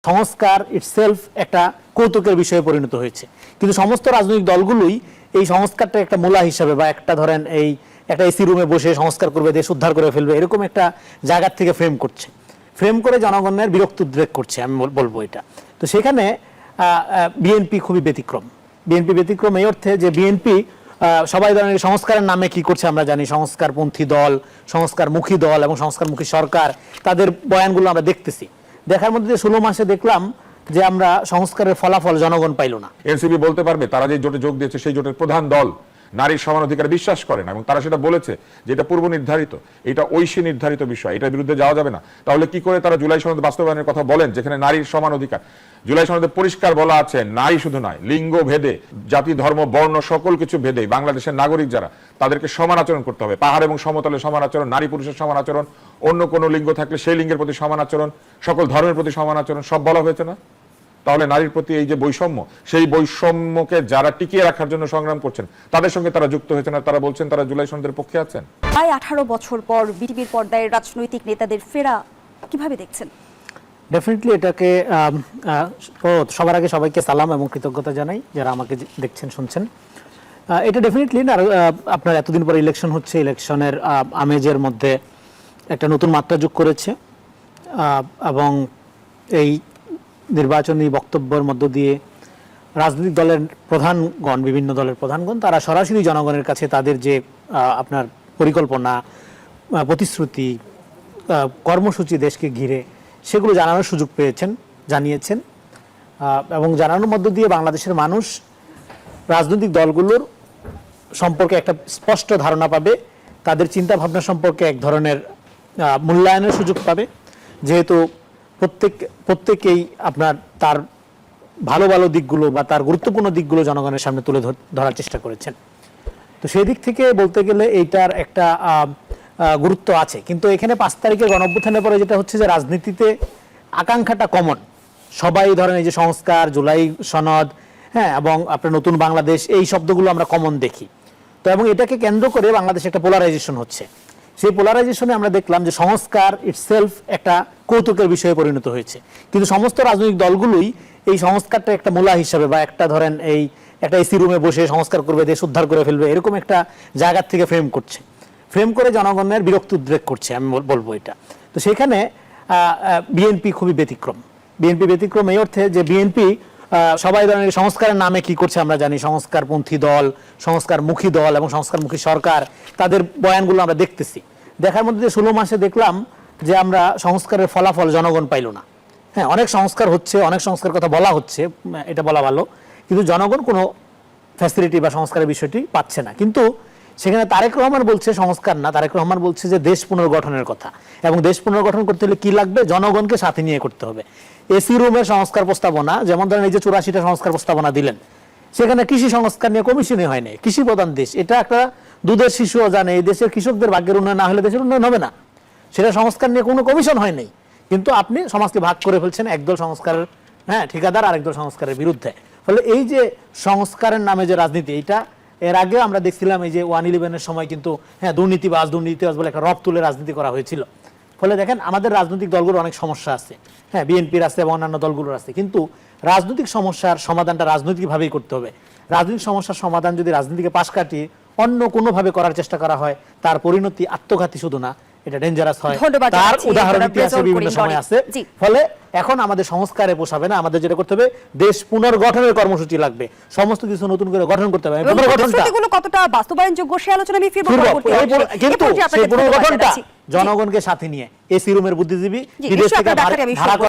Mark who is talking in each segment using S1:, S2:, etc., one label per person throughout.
S1: সংস্কার ইটসেলফ একটা কৌতুকের বিষয়ে পরিণত হয়েছে, কিন্তু সমস্ত রাজনৈতিক দলগুলোই এই সংস্কারটা একটা মূলা হিসাবে বা একটা ধরেন এই একটা এসি রুমে বসে সংস্কার করবে, দেশ উদ্ধার করে ফেলবে, এরকম একটা জায়গা থেকে ফ্রেম করে জনগণের বিরক্ত উদ্রেক করছে, আমি বলবো এটা। তো সেখানে বিএনপি খুবই ব্যতিক্রম। বিএনপি ব্যতিক্রম এই অর্থে যে বিএনপি সবাই ধরনের সংস্কারের নামে কি করছে আমরা জানি, সংস্কারপন্থী দল, সংস্কারমুখী দল এবং সংস্কারমুখী সরকার, তাদের বয়ানগুলো আমরা দেখতেছি। দেখার মধ্যে 16 মাসে দেখলাম যে আমরা সংস্কারের ফলাফল জনগণ পাইল না।
S2: এনসিপি বলতে পারবে তারা যে জোটে যোগ দিয়েছে সেই জোটের প্রধান দল নারীর সমান অধিকার বিশ্বাস করে না, এবং তারা সেটা বলেছে যে এটা পূর্ব নির্ধারিত, এটা ঐশী নির্ধারিত বিষয়, এটার বিরুদ্ধে যাওয়া যাবে না। তাহলে কি করে তারা জুলাই সনদ বাস্তবায়নের কথা বলেন যেখানে নারীর সমান অধিকার? জুলাই সনদে পরিষ্কার বলা আছে নারী শুধু নয়, লিঙ্গ ভেদে, জাতি ধর্ম বর্ণ সকল কিছু ভেদে বাংলাদেশের নাগরিক যারা তাদেরকে সমান আচরণ করতে হবে। পাহাড় এবং সমতলে সমান আচরণ, নারী পুরুষের সমান আচরণ, অন্য কোনো লিঙ্গ থাকলে সেই লিঙ্গের প্রতি সমান আচরণ, সকল ধর্মের প্রতি সমান আচরণ, সব বলা হয়েছে না? তাহলে নারীর প্রতি এই যে বৈষম্য, সেই বৈষম্যকে যারা টিকিয়ে রাখার জন্য সংগ্রাম করছেন তাদের সঙ্গে তারা যুক্ত হয়েছেন, আর তারা বলছেন তারা জুলাই সনদের পক্ষে আছেন।
S3: প্রায় 18 বছর পর বিটিভির পর্দায় রাজনৈতিক নেতাদের ফেরা কিভাবে দেখছেন?
S1: ডেফিনেটলি এটাকে সবার আগে সবাইকে সালাম এবং কৃতজ্ঞতা জানাই যারা আমাকে দেখছেন শুনছেন। এটা ডেফিনেটলি আপনার এতদিন পরে ইলেকশন হচ্ছে, ইলেকশনের আমেজের মধ্যে একটা নতুন মাত্রা যোগ করেছে, এবং এই নির্বাচনী বক্তব্যের মধ্য দিয়ে রাজনৈতিক দলের প্রধানগণ, বিভিন্ন দলের প্রধানগণ, তারা সরাসরি জনগণের কাছে তাদের যে আপনার পরিকল্পনা, প্রতিশ্রুতি, কর্মসূচি দেশকে ঘিরে, সেগুলো জানানোর সুযোগ জানিয়েছেন, এবং জানানোর মধ্য দিয়ে বাংলাদেশের মানুষ রাজনৈতিক দলগুলোর সম্পর্কে একটা স্পষ্ট ধারণা পাবে, তাদের চিন্তা ভাবনা সম্পর্কে এক ধরনের মূল্যায়নের সুযোগ পাবে, যেহেতু প্রত্যেকেই আপনার তার ভালো ভালো দিকগুলো বা তার গুরুত্বপূর্ণ দিকগুলো জনগণের সামনে তুলে ধরার চেষ্টা করেছেন। তো সেই দিক থেকে বলতে গেলে এইটার একটা গুরুত্ব আছে। কিন্তু এখানে 5 তারিখের গণঅভ্যুত্থানের পরে যেটা হচ্ছে যে রাজনীতিতে আকাঙ্ক্ষাটা কমন, সবাই ধরেন এই যে সংস্কার, জুলাই সনদ, হ্যাঁ, এবং আপনার নতুন বাংলাদেশ, এই শব্দগুলো আমরা কমন দেখি। তো এবং এটাকে কেন্দ্র করে বাংলাদেশে একটা পোলারাইজেশন হচ্ছে। সেই পোলারাইজেশনে আমরা দেখলাম যে সংস্কার ইটসেলফ একটা কৌতুকের বিষয়ে পরিণত হয়েছে, কিন্তু সমস্ত রাজনৈতিক দলগুলোই এই সংস্কারটা একটা মূলা হিসাবে বা একটা ধরেন এই একটা এসি রুমে বসে সংস্কার করবে, দেশ উদ্ধার করে ফেলবে, এরকম একটা জায়গা থেকে ফ্রেম করে জনগণের বিরক্ত উদ্রেক করছে, আমি বলবো এটা। তো সেখানে বিএনপি খুবই ব্যতিক্রম। বিএনপি ব্যতিক্রম এই অর্থে যে বিএনপি সবাই ধরনের সংস্কারের নামে কি করছে আমরা জানি, সংস্কারপন্থী দল, সংস্কারমুখী দল এবং সংস্কারমুখী সরকার, তাদের বয়ানগুলো আমরা দেখতেছি। দেখার মধ্যে 16 মাসে দেখলাম যে আমরা সংস্কারের ফলাফল জনগণ পাইল না। হ্যাঁ, অনেক সংস্কার হচ্ছে, অনেক সংস্কার কথা বলা হচ্ছে, এটা বলা ভালো, কিন্তু জনগণ কোনো ফ্যাসিলিটি বা সংস্কারের বিষয়টি পাচ্ছে না। কিন্তু সেখানে তারেক রহমান বলছে সংস্কার না, তারেক রহমান বলছে যে দেশ পুনর্গঠনের কথা, এবং দেশ পুনর্গঠন করতে হলে কি লাগবে, জনগণকে সাথে নিয়ে করতে হবে। এসি রুমের সংস্কার প্রস্তাবনা, যেমন ধরেন এই যে 84টা সংস্কার প্রস্তাবনা দিলেন, সেখানে কৃষি সংস্কার নিয়ে কমিশনই হয় নাই। কৃষি প্রধান দেশ, এটা একটা দুধের শিশুও জানে, এই দেশের কৃষকদের ভাগ্যের উন্নয়ন না হলে দেশের উন্নয়ন হবে না। সেটা সংস্কার নিয়ে কোনো কমিশন হয় নাই, কিন্তু আপনি সমাজকে ভাগ করে ফেলছেন, একদল সংস্কারের ঠিকাদার, আরেকদল সংস্কারের বিরুদ্ধে। ফলে এই যে সংস্কারের নামে যে রাজনীতি, এটা এর আগে আমরা দেখছিলাম এই যে 1/11-এর সময় কিন্তু দুর্নীতিবাজ বলে একটা রব তুলে রাজনীতি করা হয়েছিল। ফলে দেখেন আমাদের রাজনৈতিক দলগুলোর অনেক সমস্যা আছে, বিএনপির আছে এবং অন্যান্য দলগুলোর আছে, কিন্তু রাজনৈতিক সমস্যার সমাধানটা রাজনৈতিকভাবেই করতে হবে। রাজনৈতিক সমস্যার সমাধান যদি রাজনীতিকে পাশ কাটিয়ে অন্য কোনোভাবে করার চেষ্টা করা হয়, তার পরিণতি আত্মঘাতী শুধু না, এটা ডেঞ্জারাস হয়। তার উদাহরণ ইতিহাসে বিভিন্ন সময় আছে। ফলে এখন আমাদের সংস্কারে পোষাবে না, আমাদের যেটা করতে হবে, দেশ পুনর্গঠনের কর্মসূচি লাগবে, সমস্ত কিছু নতুন করে গঠন করতে হবে।
S3: পুনর্গঠনগুলো কতটা বাস্তবায়নযোগ্য সে আলোচনা আমি ফিরবো,
S1: কিন্তু সেই পুনর্গঠনটা জনগণকে সাথে নিয়ে এসি রুমের বুদ্ধিজীবী বিদেশ থেকে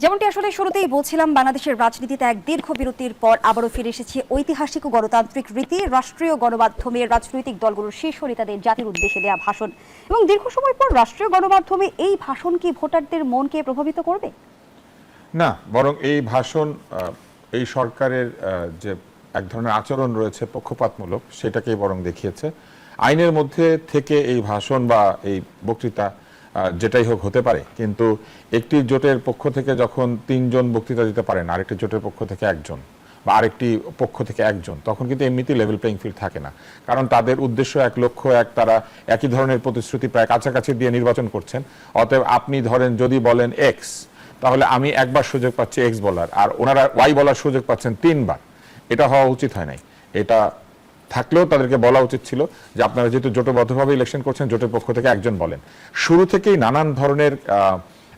S3: যেমনটি আসলে শুরুতেই বলছিলাম, বাংলাদেশের রাজনীতিতে এক দীর্ঘ বিরতির পর আবারও ফিরে এসেছে ঐতিহাসিক ও গণতান্ত্রিক রীতি, রাষ্ট্রীয় গণমাধ্যমে রাজনৈতিক দলগুলোর শীর্ষ নেতাদের জাতির উদ্দেশ্যে দেওয়া ভাষণ, এবং দীর্ঘ সময় পর রাষ্ট্রীয় গণমাধ্যমে এই ভাষণ কি ভোটারদের মনকে প্রভাবিত করবে?
S2: না, বরং এই ভাষণ এই সরকারের যে এক ধরনের আচরণ রয়েছে পক্ষপাতমূলক, সেটাকেই বরং দেখিয়েছে। আইনের মধ্যে থেকে এই ভাষণ বা এই বক্তৃতা যেটাই হোক হতে পারে, কিন্তু একটি জোটের পক্ষ থেকে যখন 3 জন বক্তৃতা দিতে পারেন, আরেকটি জোটের পক্ষ থেকে 1 জন বা আরেকটি পক্ষ থেকে 1 জন, তখন কিন্তু এমনিতেই লেভেল প্লেইং ফিল্ড থাকে না। কারণ তাদের উদ্দেশ্য এক, লক্ষ্য এক, তারা একই ধরনের প্রতিশ্রুতি প্রায় কাছাকাছি দিয়ে নির্বাচন করছেন। অতএব আপনি ধরেন যদি বলেন এক্স, তাহলে আমি একবার সুযোগ পাচ্ছি এক্স বলার, আর ওনারা ওয়াই বলার সুযোগ পাচ্ছেন 3 বার। এটা হওয়া উচিত হয় নাই। এটা থাকলেও তাদেরকে বলা উচিত ছিল যে আপনারা যেহেতু জোটবদ্ধভাবে ইলেকশন করছেন, জোটের পক্ষ থেকে একজন বলেন। শুরু থেকেই নানান ধরনের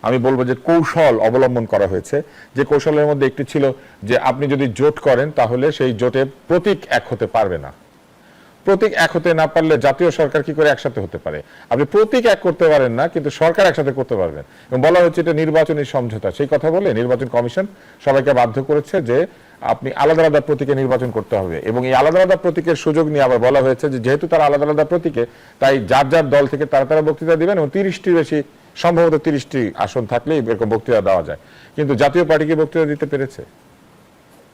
S2: আমি বলবো যে কৌশল অবলম্বন করা হয়েছে। যে কৌশলের মধ্যে একটি ছিল যে আপনি যদি জোট করেন তাহলে সেই জোটে প্রতীক এক হতে পারবে না। প্রতীক এক হতে না পারলে জাতীয় সরকার কি করে একসাথে হতে পারে? আপনি প্রতীক এক করতে পারেন না, কিন্তু সরকার একসাথে করতে পারবেন। এবং বলা হচ্ছে এটা নির্বাচনী সমঝোতা। সেই কথা বলে নির্বাচন কমিশন সবাইকে বাধ্য করেছে যে আপনি আলাদা আলাদা প্রতীকে নির্বাচন করতে হবে। এবং এই আলাদা আলাদা প্রতীকের সুযোগ নিয়ে আবার বলা হয়েছে যে যেহেতু তারা আলাদা আলাদা প্রতীকে, তাই যার যার দল থেকে তারা বক্তৃতা দিবেন এবং 30টির বেশি, সম্ভবত 30টি আসন থাকলেই এরকম বক্তৃতা দেওয়া যায়। কিন্তু জাতীয় পার্টি কি বক্তৃতা দিতে পেরেছে?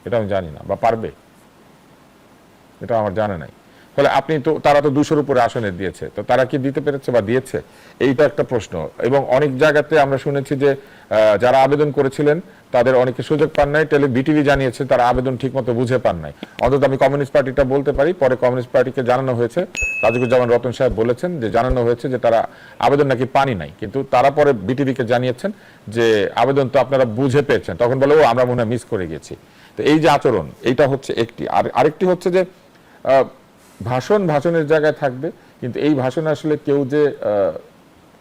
S2: এটা আমি জানি না, বা পারবে, এটা আমার জানা নাই। ফলে আপনি তো, তারা তো 200-র উপরে আসনে দিয়েছে, তো তারা কি দিতে পেরেছে বা দিয়েছে? এইটা একটা প্রশ্ন। এবং অনেক জায়গাতে আমরা শুনেছি যে যারা আবেদন করেছিলেন তাদের অনেকে সুযোগ পান নাই। বিটিভি জানিয়েছে তারা আবেদন ঠিকমতো বুঝে পান নাই। অন্তত আমি কমিউনিস্ট পার্টিটা বলতে পারি, পরে কমিউনিস্ট পার্টিকে জানানো হয়েছে, তাজুকুজ্জামান রতন সাহেব বলেছেন যে জানানো হয়েছে যে তারা আবেদন নাকি পানি নাই, কিন্তু তারা পরে বিটিভিকে জানিয়েছেন যে আবেদন তো আপনারা বুঝে পেয়েছেন। তখন বলে ও আমরা মনে হয় মিস করে গেছি। তো এই যে আচরণ, এইটা হচ্ছে একটি। আর আরেকটি হচ্ছে যে ভাষণের জায়গায় থাকবে, কিন্তু এই ভাষণ আসলে কেউ যে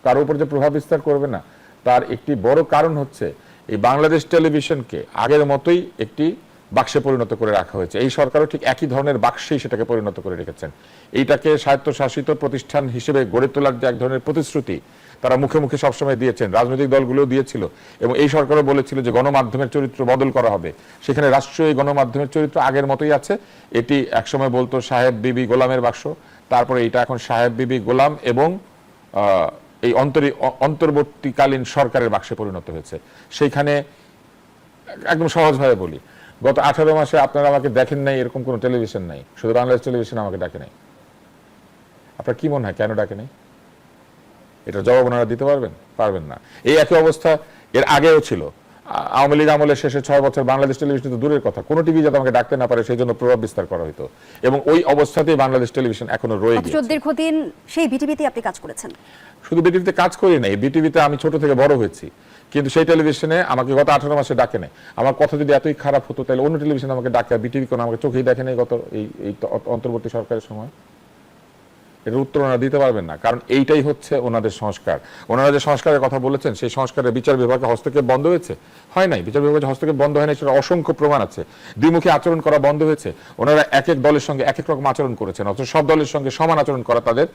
S2: কারো উপর যে প্রভাব বিস্তার করবে না, তার একটি বড় কারণ হচ্ছে এই বাংলাদেশ টেলিভিশনকে আগের মতোই একটি বাক্সে পরিণত করে রাখা হয়েছে। এই সরকারও ঠিক একই ধরনের বাক্সেই সেটাকে পরিণত করে রেখেছেন। এইটাকে স্বায়ত্তশাসিত প্রতিষ্ঠান হিসেবে গড়ে তোলার যে এক ধরনের প্রতিশ্রুতি তারা মুখে মুখে সবসময় দিয়েছেন, রাজনৈতিক দলগুলোও দিয়েছিল, এবং এই সরকারও বলেছিল যে গণমাধ্যমের চরিত্র বদল করা হবে। সেখানে রাষ্ট্রীয় গণমাধ্যমের চরিত্র আগের মতোই আছে। এটি একসময় বলতো সাহেব বিবি গোলামের বাক্স, তারপরে এটা এখন সাহেব বিবি গোলাম এবং এই অন্তর্বর্তীকালীন সরকারের বাক্সে পরিণত হয়েছে। সেইখানে একদম সহজভাবে বলি, গত 18 মাসে আপনারা আমাকে দেখেন নাই এরকম কোন টেলিভিশন নাই, শুধু বাংলাদেশ টেলিভিশন আমাকে ডাকে নাই। আপনার কি মনে হয় কেন ডাকে নাই? এটা জবাব ওনারা দিতে পারবেন না। এই একই অবস্থা এর আগেও ছিল। আওয়ামী লীগ আমলের শেষে 6 বছর বাংলাদেশ টেলিভিশন তো দূরের কথা, কোনো টিভি যাতে আমাকে ডাকতে না পারে সেই জন্য প্রভাব বিস্তার করা হতো, এবং ওই অবস্থাতেই বাংলাদেশ টেলিভিশন এখনো রয়ে গেছে।
S3: দীর্ঘদিন সেই বিটিভিতে আপনি কাজ করেছেন।
S2: শুধু বিটিভিতে কাজ করি নাই, বিটিভিতে আমি ছোট থেকে বড় হয়েছি, কিন্তু সেই টেলিভিশনে আমাকে গত 18 মাসে ডাকে নাই। আমার কথা যদি এতই খারাপ হতো তাহলে অন্য টেলিভিশন আমাকে ডাকে, বিটিভি কোনো আমাকে চোখেই দেখে নাই গত এই অন্তর্বর্তী সরকারের সময়। এর উত্তর ওনারা দিতে পারবেন না, কারণ এইটাই হচ্ছে ওনাদের সংস্কার। ওনারা যে সংস্কারের কথা বলেছেন সেই সংস্কারের বিচার বিভাগে হস্তক্ষেপ বন্ধ হয়েছে? হয় নাই। বিচার বিভাগে হস্তক্ষেপ বন্ধ হয় নাই, সেটা অসংখ্য প্রমাণ আছে। দ্বিমুখী আচরণ করা বন্ধ হয়েছে। ওনারা এক এক দলের সঙ্গে এক এক রকম আচরণ করেছেন, অথচ সব দলের সঙ্গে সমান আচরণ করা তাদের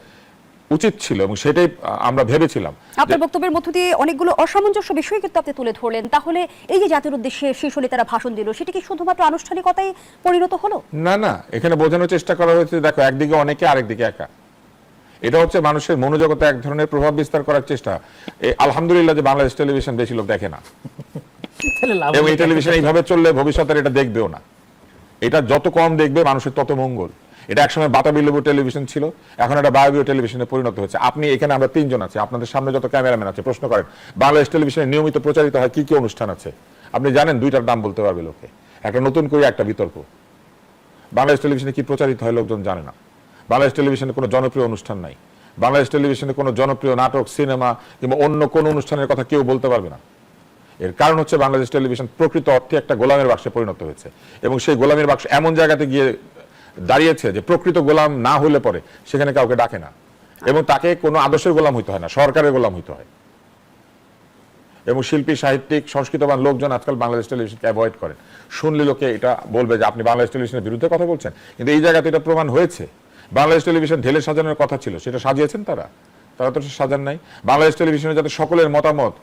S2: উচিত ছিল, এবং সেটাই আমরা ভেবেছিলাম।
S3: আপনার বক্তব্যের মধ্য দিয়ে অনেকগুলো অসামঞ্জস্য বিষয় কিন্তু আপনি তুলে ধরলেন। তাহলে এই যে জাতির উদ্দেশ্যে শীর্ষ নেতারা ভাষণ দিল, সেটা কি শুধুমাত্র আনুষ্ঠানিকতায় পরিণত হলো?
S2: না, এখানে বোঝানোর চেষ্টা করা হয়েছে দেখো একদিকে অনেকে আরেকদিকে একা। এটা হচ্ছে মানুষের মনোজগতে এক ধরনের প্রভাব বিস্তার করার চেষ্টা। আলহামদুলিল্লাহ যে বাংলাদেশ টেলিভিশন বেশি লোক দেখে না, এবং এই টেলিভিশন এইভাবে চললে ভবিষ্যতে এটা দেখবেও না। এটা যত কম দেখবে মানুষের তত মঙ্গল। এটা একসময় বাতাবি লেবু টেলিভিশন ছিল, এখন এটা বায়বীয় টেলিভিশনে পরিণত হচ্ছে। আপনি এখানে আমরা 3 জন আছি, আপনাদের সামনে যত ক্যামেরাম্যান আছে, প্রশ্ন করেন বাংলাদেশ টেলিভিশনে নিয়মিত প্রচারিত হয় কি কি অনুষ্ঠান আছে? আপনি জানেন 2টার নাম বলতে পারবে লোকে। একটা নতুন করে একটা বিতর্ক, বাংলাদেশ টেলিভিশনে কি প্রচারিত হয় লোকজন জানে না। বাংলাদেশ টেলিভিশনে কোনো জনপ্রিয় অনুষ্ঠান নাই। বাংলাদেশ টেলিভিশনে কোনো জনপ্রিয় নাটক, সিনেমা কিংবা অন্য কোনো অনুষ্ঠানের কথা কেউ বলতে পারবে না। এর কারণ হচ্ছে বাংলাদেশ টেলিভিশন প্রকৃত অর্থে একটা গোলামের বাক্সে পরিণত হয়েছে, এবং সেই গোলামের বাক্স এমন জায়গাতে গিয়ে দাঁড়িয়েছে যে প্রকৃত গোলাম না হলে পরে সেখানে কাউকে ডাকে না, এবং তাকে কোনো আদর্শের গোলাম হইতে হয় না, সরকারের গোলাম হইতে হয়। এবং শিল্পী, সাহিত্যিক, সংস্কৃতবান লোকজন আজকাল বাংলাদেশ টেলিভিশনকে অ্যাভয়েড করেন। শুনলে লোকে এটা বলবে যে আপনি বাংলাদেশ টেলিভিশনের বিরুদ্ধে কথা বলছেন, কিন্তু এই জায়গাতে এটা প্রমাণ হয়েছে। বাংলাদেশ টেলিভিশন ঢেলে সাজানোর কথা ছিল, সেটা সাজিয়েছেন তারা তো সাজান নাই। বাংলাদেশ টেলিভিশনে যাতে সকলের মতামত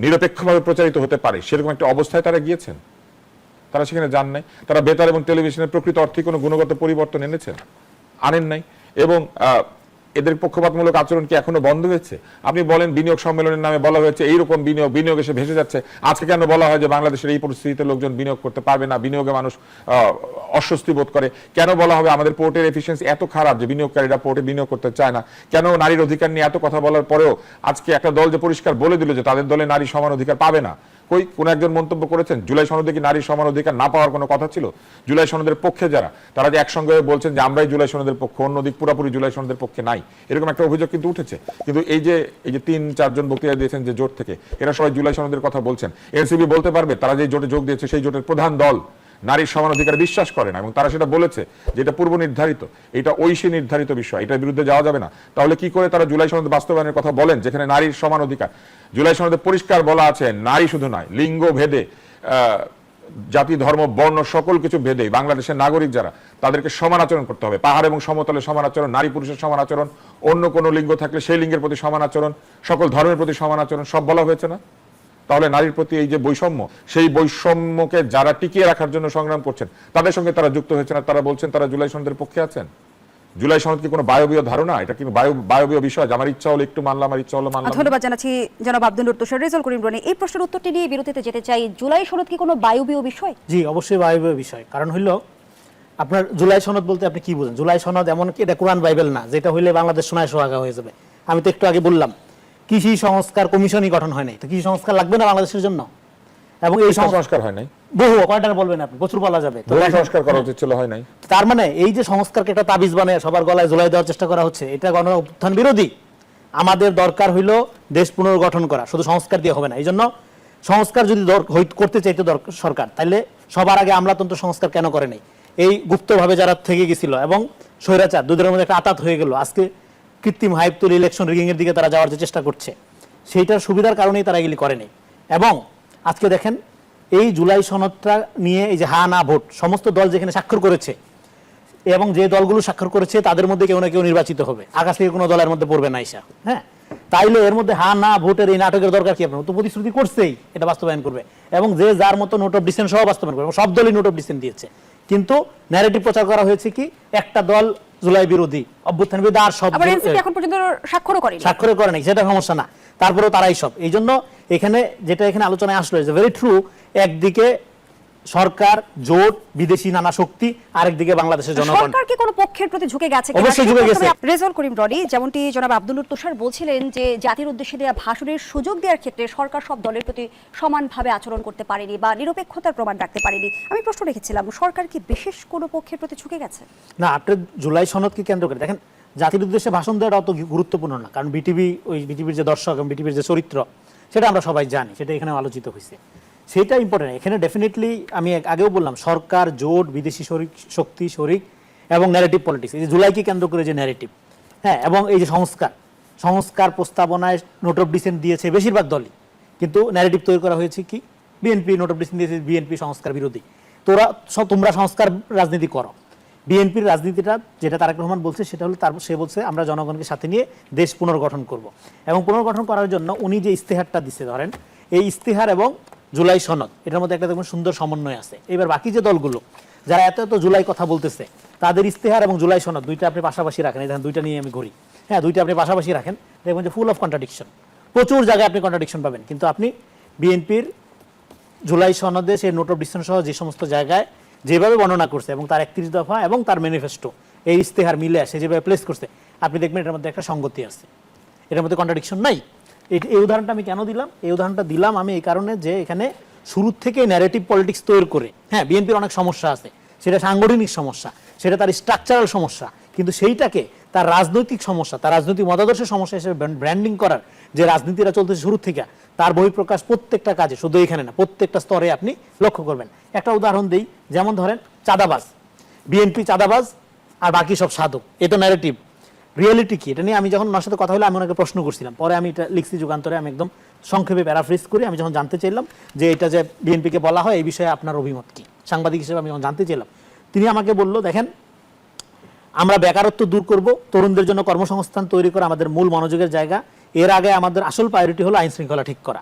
S2: নিরপেক্ষভাবে প্রচারিত হতে পারে সেরকম একটা অবস্থায় তারা গিয়েছেন, তারা সেখানে যান নাই। তারা বেতার এবং টেলিভিশনের প্রকৃত অর্থে কোনো গুণগত পরিবর্তন আনেন নাই। এবং এদের পক্ষপাতমূলক আচরণ কি এখনো বন্ধ হয়েছে? আপনি বলেন বিনিয়োগ সম্মেলনের নামে বলা হয়েছে এইরকম বিনিয়োগ এসে ভেসে যাচ্ছে। আজকে কেন বলা হয় যে বাংলাদেশের এই পরিস্থিতিতে লোকজন বিনিয়োগ করতে পারবে না, বিনিয়োগে মানুষ অস্বস্তি বোধ করে? কেন বলা হবে আমাদের পোর্টের এফিসিয়েন্সি এত খারাপ যে বিনিয়োগকারীরা পোর্টে বিনিয়োগ করতে চায় না? কেন নারীর অধিকার নিয়ে এত কথা বলার পরেও আজকে একটা দল যে পরিষ্কার বলে দিল যে তাদের দলে নারী সমান অধিকার পাবে না, কই কোন একজন মন্তব্য করেছেন জুলাই সনদে কি নারীর সমান অধিকার না পাওয়ার কোনো কথা ছিল? জুলাই সনদের পক্ষে যারা, তারা যে একসঙ্গে বলছেন যে আমরাই জুলাই সনদের পক্ষে, অন্য দিক পুরোপুরি জুলাই সনদের পক্ষে নাই, এরকম একটা অভিযোগ কিন্তু উঠেছে। কিন্তু এই যে 3-4 জন বক্তৃতা দিয়েছেন যে জোট থেকে, এরা সবাই জুলাই সনদের কথা বলছেন। এনসিপি বলতে পারবে তারা যে জোটে যোগ দিয়েছে সেই জোটের প্রধান দল নারীর সমান অধিকার বিশ্বাস করে না, এবং তারা সেটা বলেছে যে এটা পূর্ব নির্ধারিত, এটা ঐশী নির্ধারিত বিষয়, এটার বিরুদ্ধে যাওয়া যাবে না। তাহলে কি করে তারা জুলাই সনদ বাস্তবায়নের কথা বলেন যেখানে নারীর সমান অধিকার? জুলাই সনদে পরিষ্কার বলা আছে নারী শুধু নয়, লিঙ্গ ভেদে, জাতি ধর্ম বর্ণ সকল কিছু ভেদে বাংলাদেশের নাগরিক যারা, তাদেরকে সমান আচরণ করতে হবে। পাহাড় এবং সমতলে সমান আচরণ, নারী পুরুষের সমান আচরণ, অন্য কোনো লিঙ্গ থাকলে সেই লিঙ্গের প্রতি সমান আচরণ, সকল ধর্মের প্রতি সমান আচরণ, সব বলা হয়েছে না? তাহলে নারীর প্রতি এই যে বৈষম্য, সেই বৈষম্যকে যারা টিকিয়ে রাখার জন্য সংগ্রাম করছেন তাদের সঙ্গে তারা যুক্ত হয়েছেন, আর তারা বলছেন তারা জুলাই সনদের পক্ষে আছেন। জুলাই সনদ কি কোনো বায়বীয় ধারণা? এটা কি বায়বীয় বিষয়? আমার ইচ্ছা হলো একটু মানলাম, আমার ইচ্ছা হলো মানলাম।
S3: ধন্যবাদ জানাচ্ছি জনাব আব্দুল তুষার। রেজাউল করিম রনি, এই প্রশ্নের উত্তরটি নিয়ে বিরতিতে যেতে চাই। জুলাই সনদ কি কোনো বায়বীয় বিষয়?
S1: জি, অবশ্যই বায়বীয় বিষয়। কারণ হইলো আপনার জুলাই সনদ বলতে আপনি কি বুঝেন? জুলাই সনদ এমন কি এটা কোরআন বাইবেল না যেটা হইলে বাংলাদেশ সোনায় সোহাগা হয়ে যাবে। আমি তো একটু আগে বললাম কৃষি সংস্কার কমিশনই গঠন হয় নাই, তো কৃষি সংস্কার লাগবে না বাংলাদেশের জন্য? এবং এই
S2: সংস্কার হয় নাই,
S1: বহু কয়টা বলবেন আপনি, প্রচুর বলা যাবে। তো
S2: সংস্কার করা উচিত ছিল, হয় নাই।
S1: তার মানে এই যে সংস্কারকে একটা তাবিজ বানায় সবার গলায় ঝুলাই দেওয়ার চেষ্টা করা হচ্ছে, এটা গণ অভ্যুত্থান বিরোধী। আমাদের দরকার হইল দেশ পুনর্গঠন করা, শুধু সংস্কার দিয়ে হবে না। এই জন্য সংস্কার যদি করতে চাইতো সরকার, তাহলে সবার আগে আমলাতন্ত্র সংস্কার কেন করে নাই? এই গুপ্তভাবে যারা থেকে গেছিল এবং স্বৈরাচার দুধের মধ্যে একটা আতাত হয়ে গেল, আজকে কৃত্রিম হাইপ তুলে ইলেকশন রিগিং এর দিকে তারা যাওয়ার যে চেষ্টা করছে, সেইটার সুবিধার কারণেই তারা এগুলি করেনি। এবং আজকে দেখেন এই জুলাই সনদটা নিয়ে এই যে হা না ভোট, সমস্ত দল যেখানে স্বাক্ষর করেছে এবং যে দলগুলো স্বাক্ষর করেছে তাদের মধ্যে কেউ না কেউ নির্বাচিত হবে, আকাশ থেকে কোনো দলের মধ্যে পড়বে না ইসা। হ্যাঁ, তাইলে এর মধ্যে হা না ভোটের এই নাটকের দরকার কি? আপনার তো প্রতিশ্রুতি করছেই এটা বাস্তবায়ন করবে, এবং যে যার মতো নোট অফ ডিসেন্ট সহ বাস্তবায়ন করবে। সব দলই নোট অফ ডিসেন্ট দিয়েছে, কিন্তু ন্যারেটিভ প্রচার করা হয়েছে কি একটা দল জুলাই বিরোধী, অভ্যুত্থান বিরোধী, আর সব
S3: এখন পর্যন্ত স্বাক্ষরও করে
S1: নাই, সেটা সমস্যা না। তারপরেও তারাই সব। এই জন্য এখানে যেটা এখানে আলোচনায় আসলো ইজ ভেরি ট্রু। একদিকে সরকার, জোট, বিদেশি নানা শক্তি, আরেকদিকে বাংলাদেশের জনগণ।
S3: সরকার কি কোনো পক্ষের প্রতি ঝুঁকে গেছে?
S1: অবশ্যই ঝুঁকে গেছে।
S3: রেজাউল করিম রনি, যেমনটি জনাব আব্দুল তুষার বলছিলেন যে জাতির উদ্দেশ্যে দেওয়া ভাষণের সুযোগ দেওয়ার ক্ষেত্রে সরকার সব দলের প্রতি সমানভাবে আচরণ করতে পারেনি বা নিরপেক্ষতার প্রমাণ রাখতে পারেনি। আমি প্রশ্ন রেখেছিলাম, সরকার কি বিশেষ কোনো পক্ষের প্রতি ঝুঁকে গেছে?
S1: না, আপনি জুলাই সনদকে কেন্দ্র করে দেখেন, জাতির উদ্দেশ্যে ভাষণ দেওয়াটা অত গুরুত্বপূর্ণ না। কারণ বিটিভির যে দর্শক এবং বিটিভির যে চরিত্র, সেটা আমরা সবাই জানি, সেটা এখানে আলোচিত হয়েছে, সেটা ইম্পর্টেন্ট। এখানে ডেফিনেটলি আমি আগেও বললাম, সরকার, জোট, বিদেশি শক্তি, শরিক এবং ন্যারেটিভ পলিটিক্স, এই যে জুলাইকে কেন্দ্র করে যে ন্যারেটিভ, হ্যাঁ, এবং এই যে সংস্কার প্রস্তাবনায় নোট অফ ডিসেন্ট দিয়েছে বেশিরভাগ দলই, কিন্তু ন্যারেটিভ তৈরি করা হয়েছে কি? বিএনপি নোট অফ ডিসেন্ট দিয়েছে, বিএনপি সংস্কার বিরোধী। তোমরা সংস্কার রাজনীতি করো। বিএনপির রাজনীতিটা যেটা তারেক রহমান বলছে সেটা হলো, সে বলছে আমরা জনগণকে সাথে নিয়ে দেশ পুনর্গঠন করব, এবং পুনর্গঠন করার জন্য উনি যে ইস্তেহারটা দিচ্ছে, ধরেন এই ইস্তেহার এবং জুলাই সনদ, এটার মধ্যে একটা দেখবেন সুন্দর সমন্বয় আছে। এবার বাকি যে দলগুলো যারা এত এত জুলাই কথা বলতেছে, তাদের ইস্তেহার এবং জুলাই সনদ দুইটা আপনি পাশাপাশি রাখেন, এই দেখেন দুইটা নিয়ে আমি ঘুরি, হ্যাঁ, দুইটা আপনি পাশাপাশি রাখেন, দেখবেন যে ফুল অফ কন্ট্রাডিকশন। প্রচুর জায়গায় আপনি কন্ট্রাডিকশন পাবেন, কিন্তু আপনি বিএনপির জুলাই সনদে সেই নোট অফ ডিসেন্ট সহ যে সমস্ত জায়গায় যেভাবে বর্ণনা করছে এবং তার 31 দফা এবং তার ম্যানিফেস্টো, এই ইস্তেহার মিলে আসে যেভাবে প্লেস করছে, আপনি দেখবেন এটার মধ্যে একটা সঙ্গতি আছে, এটার মধ্যে কন্ট্রাডিকশন নাই। এই উদাহরণটা আমি কেন দিলাম? এই উদাহরণটা দিলাম আমি এই কারণে যে এখানে শুরু থেকে ন্যারেটিভ পলিটিক্স তৈরি করে, হ্যাঁ, বিএনপির অনেক সমস্যা আছে, সেটা সাংগঠনিক সমস্যা, সেটা তার স্ট্রাকচারাল সমস্যা, কিন্তু সেইটাকে তার রাজনৈতিক সমস্যা, তার রাজনৈতিক মতাদর্শের সমস্যা হিসেবে ব্র্যান্ডিং করার যে রাজনীতিটা চলতেছে শুরু থেকে, তার বহিঃপ্রকাশ প্রত্যেকটা কাজে, শুধু এখানে না, প্রত্যেকটা স্তরে আপনি লক্ষ্য করবেন। একটা উদাহরণ দিই, যেমন ধরেন চাঁদাবাজ, বিএনপি চাঁদাবাজ আর বাকি সব সাধক, এ তো ন্যারেটিভ। রিয়েলিটি কি? এটা নিয়ে আমি যখন ওনার সাথে কথা হলো, আমি ওনাকে প্রশ্ন করছিলাম, পরে আমি এটা লিখছি যুগান্তরে, আমি একদম সংক্ষেপে প্যারাফ্রেজ করি। আমি যখন জানতে চাইলাম যে এটা যে বিএনপিকে বলা হয় এই বিষয়ে আপনার অভিমত কি, সাংবাদিক হিসেবে আমি যখন জানতে চাইলাম, তিনি আমাকে বলল, দেখেন, আমরা বেকারত্ব দূর করব, তরুণদের জন্য কর্মসংস্থান তৈরি করা আমাদের মূল মনোযোগের জায়গা। এর আগে আমাদের আসল প্রায়োরিটি হলো আইন শৃঙ্খলা ঠিক করা,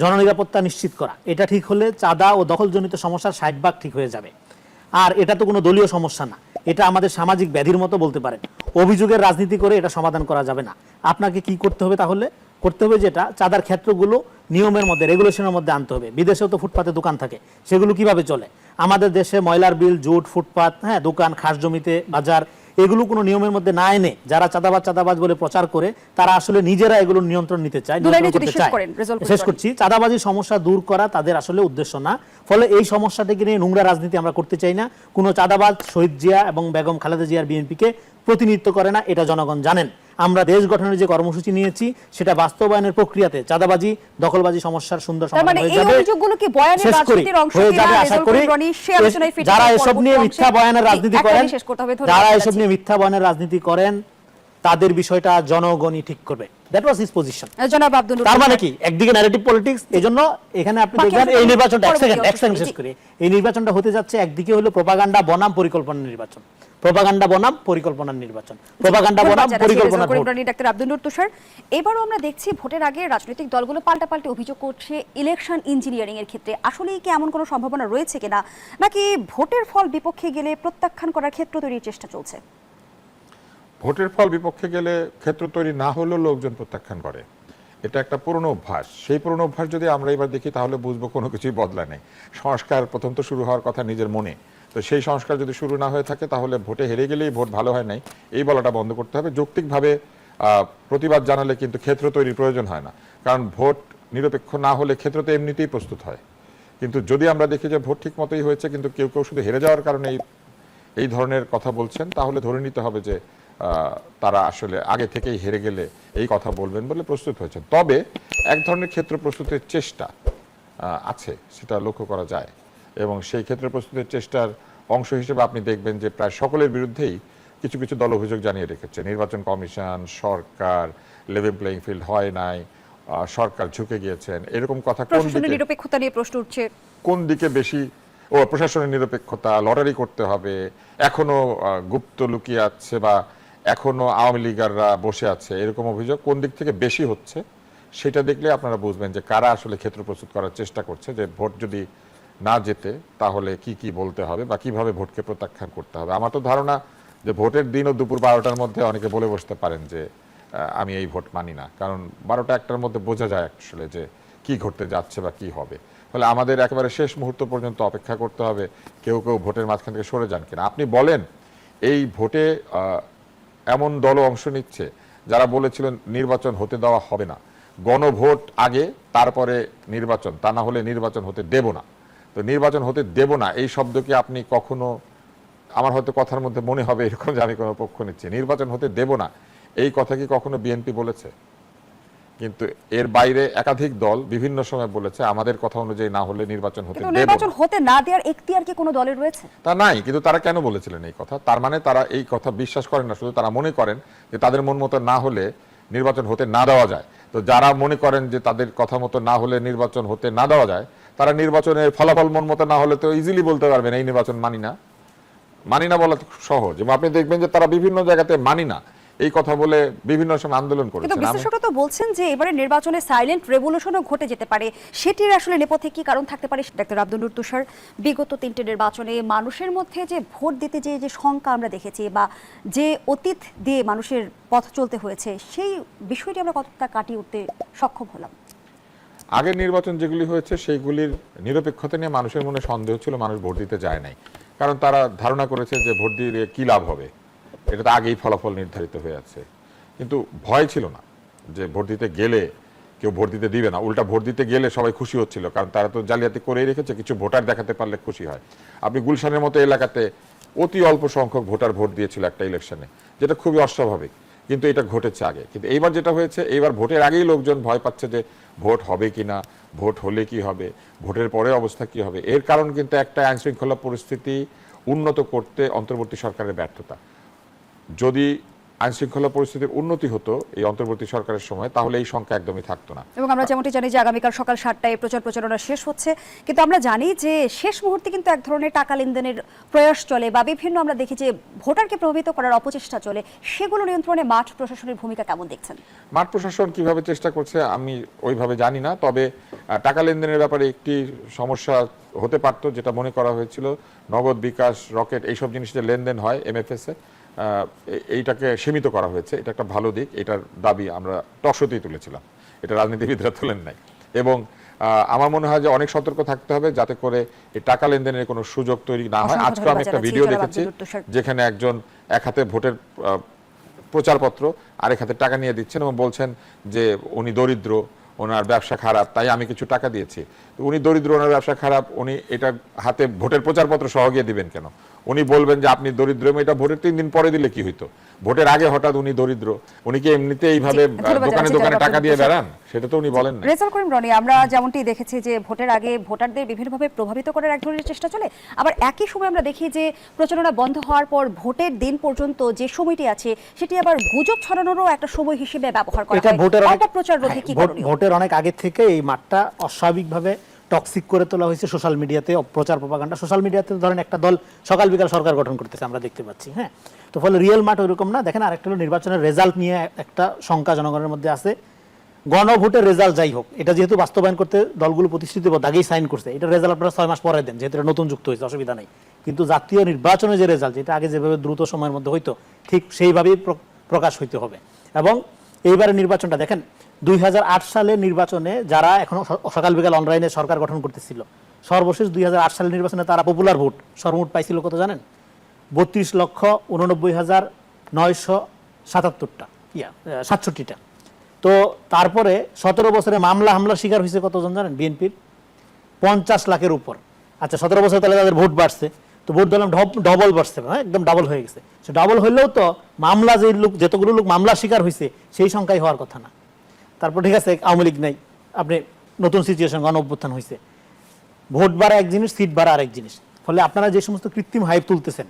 S1: জননিরাপত্তা নিশ্চিত করা। এটা ঠিক হলে চাঁদা ও দখলজনিত সমস্যার 60% ঠিক হয়ে যাবে। আর এটা তো কোনো দলীয় সমস্যা না, এটা আমাদের সামাজিক ব্যাধির মতো বলতে পারেন। অভিযোগের রাজনীতি করে এটা সমাধান করা যাবে না। আপনাকে কি করতে হবে তাহলে? করতে হবে যেটা, চাঁদার ক্ষেত্রগুলো নিয়মের মধ্যে, রেগুলেশনের মধ্যে আনতে হবে। বিদেশেও তো ফুটপাতে দোকান থাকে, সেগুলো কিভাবে চলে? আমাদের দেশে ময়লার বিল, জুট, ফুটপাত, হ্যাঁ, দোকান, খাস জমিতে বাজার, এগুলো কোনো নিয়মের মধ্যে না এনে যারা চাঁদাবাজ বলে প্রচার করে তারা আসলে নিজেরা এগুলো নিয়ন্ত্রণ নিতে চায়, নিয়ন্ত্রণ করতে চায়। শেষ করছি, চাঁদাবাজির সমস্যা দূর করা তাদের আসলে উদ্দেশ্য না। ফলে এই সমস্যাটাকে নিয়ে নোংরা রাজনীতি আমরা করতে চাই না। কোনো চাঁদাবাজ শহীদ জিয়া এবং বেগম খালেদা জিয়ার বিএনপিকে প্রতিনিধিত্ব করে না, এটা জনগণ জানেন। আমরা দেশ গঠনের যে কর্মসূচি নিয়েছি সেটা বাস্তবায়নের প্রক্রিয়াতে চাঁদাবাজি দখলবাজি সমস্যার সুন্দর সমাধান হয়ে যাবে। শেষ করি, হয়ে যাবে আশা করি। যারা এসব নিয়ে মিথ্যা বয়ানের রাজনীতি করেন, যারা এসব নিয়ে মিথ্যা বয়ানের রাজনীতি করেন তাদের বিষয়টা জনগণই ঠিক করবে। That was his position. তার মানে কি একদিকে ন্যারেটিভ পলিটিক্স, এজন্য এখানে আপনি দেখবেন এই নির্বাচনটা এক সেকেন্ড শেষ করি, এই নির্বাচনটা হতে যাচ্ছে একদিকে হলো প্রোপাগান্ডা বনাম পরিকল্পনার নির্বাচন, প্রোপাগান্ডা বনাম পরিকল্পনার নির্বাচন, প্রোপাগান্ডা বনাম পরিকল্পনার ভোট।
S3: ডাক্তার আব্দুল নূর তুষার, এবারও আমরা দেখছি ভোটের আগে রাজনৈতিক দলগুলো পাল্টাপাল্টি অভিযোগ করছে ইলেকশন ইঞ্জিনিয়ারিং এর ক্ষেত্রে। আসলেই কি এমন কোনো সম্ভাবনা রয়েছে কিনা, নাকি ভোটের ফল বিপক্ষে গেলে প্রত্যাখ্যান করার ক্ষেত্র তৈরির চেষ্টা চলছে?
S2: ভোটের ফল বিপক্ষে গেলে ক্ষেত্র তৈরি না হলেও লোকজন প্রত্যাখ্যান করে, এটা একটা পুরনো অভ্যাস। সেই পুরনো অভ্যাস যদি আমরা এবার দেখি তাহলে বুঝবো কোনো কিছুই বদলা নেই। সংস্কার প্রথম তো শুরু হওয়ার কথা নিজের মনে, তো সেই সংস্কার যদি শুরু না হয়ে থাকে তাহলে ভোটে হেরে গেলেই ভোট ভালো হয় নাই এই বলাটা বন্ধ করতে হবে। যৌক্তিকভাবে প্রতিবাদ জানালে কিন্তু ক্ষেত্র তৈরির প্রয়োজন হয় না, কারণ ভোট নিরপেক্ষ না হলে ক্ষেত্র তো এমনিতেই প্রস্তুত হয়। কিন্তু যদি আমরা দেখি যে ভোট ঠিক মতোই হয়েছে কিন্তু কেউ কেউ শুধু হেরে যাওয়ার কারণে এই ধরনের কথা বলছেন, তাহলে ধরে নিতে হবে যে তারা আসলে আগে থেকেই হেরে গেলে এই কথা বলবেন বলে প্রস্তুত হয়েছেন। তবে এক ধরনের ক্ষেত্র প্রস্তুতের চেষ্টা আছে, সেটা লক্ষ্য করা যায়, এবং সেই ক্ষেত্রে প্রস্তুতের চেষ্টার অংশ হিসেবে আপনি দেখবেন যে প্রায় সকলের বিরুদ্ধেই কিছু কিছু দল অভিযোগ জানিয়ে রেখেছে। নির্বাচন কমিশন, সরকার, লেভেল প্লেইং ফিল্ড হয় নাই, সরকার ঝুঁকে গিয়েছেন, এরকম কথা
S3: নিরপেক্ষতা নিয়ে প্রশ্ন উঠছে
S2: কোন দিকে বেশি। প্রশাসনের নিরপেক্ষতা, লটারি করতে হবে, এখনো গুপ্ত লুকিয়ে আছে বা এখনো আওয়ামী লীগাররা বসে আছে, এরকম অভিযোগ কোন দিক থেকে বেশি হচ্ছে সেটা দেখলে আপনারা বুঝবেন যে কারা আসলে ক্ষেত্র প্রস্তুত করার চেষ্টা করছে, যে ভোট যদি না যেতে তাহলে কি কি বলতে হবে বা কিভাবে ভোটকে প্রত্যাখ্যান করতে হবে। আমার তো ধারণা যে ভোটের দিন ও দুপুর 12টার মধ্যে অনেকে বলে বসতে পারেন যে আমি এই ভোট মানি না, কারণ 12টা 1টার মধ্যে বোঝা যায় আসলে যে কি ঘটতে যাচ্ছে বা কি হবে। ফলে আমাদের একেবারে শেষ মুহূর্ত পর্যন্ত অপেক্ষা করতে হবে কেউ কেউ ভোটের মাঝখান থেকে সরে যান কিনা। আপনি বলেন এই ভোটে এমন দলও অংশ নিচ্ছে যারা বলেছিলেন নির্বাচন হতে দেওয়া হবে না, গণভোট আগে তারপরে নির্বাচন, তা না হলে নির্বাচন হতে দেব না। তো নির্বাচন হতে দেব না এই শব্দকে আপনি কখনো, আমার হয়তো কথার মধ্যে মনে হবে এরকম যে আমি কোনো পক্ষ নিচ্ছি, নির্বাচন হতে দেব না এই কথা কি কখনো বিএনপি বলেছে? কিন্তু এর বাইরে একাধিক দল বিভিন্ন সময় বলেছে আমাদের কথা অনুযায়ী না হলে নির্বাচন হতে দেব না।
S3: নির্বাচন হতে না দেওয়ার এখতিয়ার কি কোনো দলের রয়েছে?
S2: তা নাই, কিন্তু তারা কেন বলেছিলেন এই কথা? তার মানে তারা এই কথা বিশ্বাস করেন না, শুধু তারা মনে করেন যে তাদের মন মতো না হলে নির্বাচন হতে না দেওয়া যায়। তো যারা মনে করেন যে তাদের কথা মতো না হলে নির্বাচন হতে না দেওয়া যায়, তারা নির্বাচনের ফলাফল মন মতো না হলে তো ইজিলি বলতে পারবেন এই নির্বাচন মানি না। মানি না বলা সহজ, এবং আপনি দেখবেন যে তারা বিভিন্ন জায়গাতে মানি না এই কথা বলে বিভিন্ন সময় আন্দোলন করেছেন।
S3: কিন্তু বিশেষজ্ঞরা তো বলছেন যে এবারে নির্বাচনে সাইলেন্ট রেভলিউশনও ঘটে যেতে পারে, সেটির আসলে নেপথ্যে কি কারণ থাকতে পারে? ডাক্তার আব্দুল নূর তুষার, বিগত 3টে নির্বাচনে মানুষের মধ্যে যে ভোট দিতে যে শঙ্কা আমরা দেখেছি বা যে অতীত দিয়ে মানুষের পথ চলতে হয়েছে, সেই বিষয়টি আমরা কতটা কাটিয়ে উঠতে সক্ষম হলাম?
S2: আগের নির্বাচন যেগুলি হয়েছে সেইগুলির নিরপেক্ষতা নিয়ে মানুষের মনে সন্দেহ ছিল, মানুষ ভোট দিতে যায় নাই, কারণ তারা ধারণা করেছে যে ভোট দিয়ে কি লাভ হবে, এটা তো আগেই ফলাফল নির্ধারিত হয়ে আছে। কিন্তু ভয় ছিল না যে ভোট দিতে গেলে কেউ ভোট দিতে দিবে না, উল্টা ভোট দিতে গেলে সবাই খুশি হচ্ছিল, কারণ তারা তো জালিয়াতি করেই রেখেছে, কিছু ভোটার দেখাতে পারলে খুশি হয়। আপনি গুলশানের মতো এলাকাতে অতি অল্প সংখ্যক ভোটার ভোট দিয়েছিল একটা ইলেকশনে, যেটা খুবই অস্বাভাবিক, কিন্তু এটা ঘটেছে আগে। কিন্তু এইবার যেটা হয়েছে, এইবার ভোটের আগেই লোকজন ভয় পাচ্ছে যে ভোট হবে কিনা, ভোট হলে কি হবে, ভোটের পরে অবস্থা কি হবে। এর কারণ কিন্তু একটা আইনশৃঙ্খলা পরিস্থিতি উন্নত করতে অন্তর্বর্তী সরকারের ব্যর্থতা। যদি আইনশৃঙ্খলা পরিস্থিতির উন্নতি হতো এই অন্তর্বর্তী সরকারের সময়, তাহলে এই সংখ্যা একদমই থাকতো না।
S3: এবং আমরা যেমনটি জানি যে আগামীকাল সকাল 7টায় প্রচারণা শেষ হচ্ছে, কিন্তু আমরা জানি যে শেষ মুহূর্তে কিন্তু এক ধরনের টাকা লেনদেনের প্রয়াস চলে বা বিভিন্ন আমরা দেখি যে ভোটারকে প্রভাবিত করার অপচেষ্টা চলে, সেগুলো নিয়ন্ত্রণে মাঠ প্রশাসনের ভূমিকা কেমন দেখছেন?
S2: মাঠ প্রশাসন কিভাবে চেষ্টা করছে আমি ওইভাবে জানি না, তবে টাকা লেনদেনের ব্যাপারে একটি সমস্যা হতে পারত, যেটা মনে করা হয়েছিল নগদ, বিকাশ, রকেট এইসব জিনিসের লেনদেন হয় এমএফএস এ, এইটাকে সীমিত করা হয়েছে, এটা একটা ভালো দিক। এটার দাবি আমরা টকশোতেই তুলেছিলাম, এটা রাজনীতিবিদরা তোলেন নাই। এবং আমার মনে হয় যে অনেক সতর্ক থাকতে হবে যাতে করে এই টাকা লেনদেনের কোনো সুযোগ তৈরি না হয়। আজকে আমি একটা ভিডিও দেখেছি যেখানে একজন এক হাতে ভোটের প্রচারপত্র, আরেক হাতে টাকা নিয়ে দিচ্ছেন এবং বলছেন যে উনি দরিদ্র, ওনার ব্যবসা খারাপ, তাই আমি কিছু টাকা দিয়েছি। উনি দরিদ্র, ওনার ব্যবসা খারাপ, উনি এটা হাতে ভোটের প্রচারপত্র সহ গিয়ে দিবেন কেন? উনি বলবেন যে আপনি দরিদ্র, এবং এটা ভোটের 3 দিন পরে দিলে কি হইতো? ভোটের আগে হঠাৎ উনি দরিদ্র, উনি কি এমনিতে এইভাবে দোকানে দোকানে টাকা দিয়ে বেড়ান? সেটা তো উনি বলেন না।
S3: রেজাউল করিম রনি, আমরা যেমনটি দেখেছি যে ভোটের আগে ভোটারদের বিভিন্নভাবে প্রভাবিত করার এক ধরনের চেষ্টা চলে, আবার একই সময় আমরা দেখি যে প্রচারণা বন্ধ হওয়ার পর ভোটের দিন পর্যন্ত যে সময়টি আছে সেটি আবার গুজব ছড়ানোরও একটা সময় হিসেবে ব্যবহার করা
S1: এটা
S3: হয়।
S1: ভোটের
S3: এটা প্রচার রোধে কি করণীয়?
S1: ভোটের অনেক আগে থেকে এই মাঠটা অস্বাভাবিকভাবে টক্সিক করে তোলা হয়েছে সোশ্যাল মিডিয়াতে, প্রচার প্রপাগান্ডা। সোশ্যাল মিডিয়াতে ধরেন একটা দল সকাল বিকাল সরকার গঠন করতেছে, আমরা দেখতে পাচ্ছি। হ্যাঁ, তো ফলে রিয়েল মাঠ ওইরকম না। দেখেন, আরেকটা হলো নির্বাচনের রেজাল্ট নিয়ে একটা শঙ্কা জনগণের মধ্যে আছে। গণভোটের রেজাল্ট যাই হোক, এটা যেহেতু বাস্তবায়ন করতে দলগুলো প্রতিশ্রুতিবদ্ধ আগেই সাইন করছে, এটা রেজাল্ট আপনারা 6 মাস পরে দেন, যেহেতু এটা নতুন যুক্ত হয়েছে, অসুবিধা নেই। কিন্তু জাতীয় নির্বাচনের যে রেজাল্ট, যেটা আগে যেভাবে দ্রুত সময়ের মধ্যে হইতো, ঠিক সেইভাবেই প্রকাশ হইতে হবে। এবং এইবারের নির্বাচনটা দেখেন, 2008 সালের নির্বাচনে যারা এখনো সকাল বিকাল অনলাইনে সরকার গঠন করতেছিল, সর্বশেষ 2008 সালের নির্বাচনে তারা পপুলার ভোট সর্বমোট পাইছিল কত জানেন? 32,89,967টা। তো তারপরে 17 বছরে মামলা হামলার শিকার হয়েছে কতজন জানেন? বিএনপির 50 লাখের উপর। আচ্ছা, 17 বছরে তাহলে তাদের ভোট বাড়ছে, তো ভোট দিলাম ডবল বাড়ছে, হ্যাঁ, একদম ডাবল হয়ে গেছে। সে ডাবল হইলেও তো মামলা যে লোক, যতগুলো লোক মামলার শিকার হয়েছে সেই সংখ্যায় হওয়ার কথা না। তারপর ঠিক আছে, আওয়ামী লীগ নাই, আপনি নতুন সিচুয়েশন, গণ অভ্যুত্থান হয়েছে, ভোট বাড়া এক জিনিস, সিট বাড়া আরেক জিনিস। ফলে আপনারা যে সমস্ত কৃত্রিম হাইপ তুলতেছেন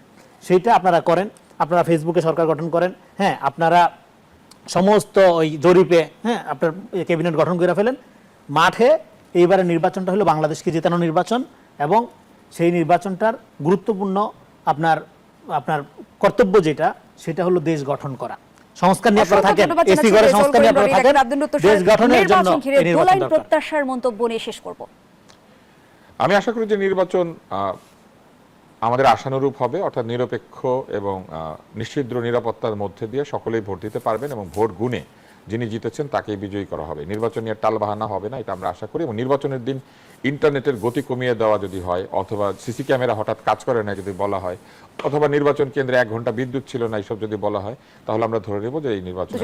S1: সেইটা আপনারা করেন, আপনারা ফেসবুকে সরকার গঠন করেন, হ্যাঁ, আপনারা সমস্ত ওই জরিপে, হ্যাঁ, আপনার ক্যাবিনেট গঠন করে ফেলেন। মাঠে এইবারে নির্বাচনটা হলো বাংলাদেশকে জেতানো নির্বাচন, এবং সেই নির্বাচনটার গুরুত্বপূর্ণ আপনার আপনার কর্তব্য যেটা, সেটা হলো দেশ গঠন করা। সংস্কার নিয়ে আপনারা থাকেন, এসি করে সংস্কার নিয়ে আপনারা থাকেন, দেশ গঠনের জন্য এই নির্বাচন দরকার।
S3: প্রত্যাশার মন্তব্য নিয়ে শেষ করব।
S2: আমি আশা করি যে নির্বাচন আমাদের আশানুরূপ হবে, অর্থাৎ নিরপেক্ষ এবং নিশ্চিদ্র নিরাপত্তার মধ্যে দিয়ে সকলেই ভোট দিতে পারবেন, এবং ভোট গুণে যিনি জিতেছেন তাকেই বিজয়ী করা হবে। নির্বাচন নিয়ে টালবাহানা হবে না, এটা আমরা আশা করি। এবং নির্বাচনের দিন ইন্টারনেটের গতি কমিয়ে দেওয়া যদি হয়, অথবা সিসি ক্যামেরা হঠাৎ কাজ করে না যদি বলা হয়, অথবা নির্বাচন কেন্দ্রে 1 ঘন্টা বিদ্যুৎ ছিল না, এইসব যদি বলা হয়, তাহলে আমরা ধরে নেব যে এই নির্বাচন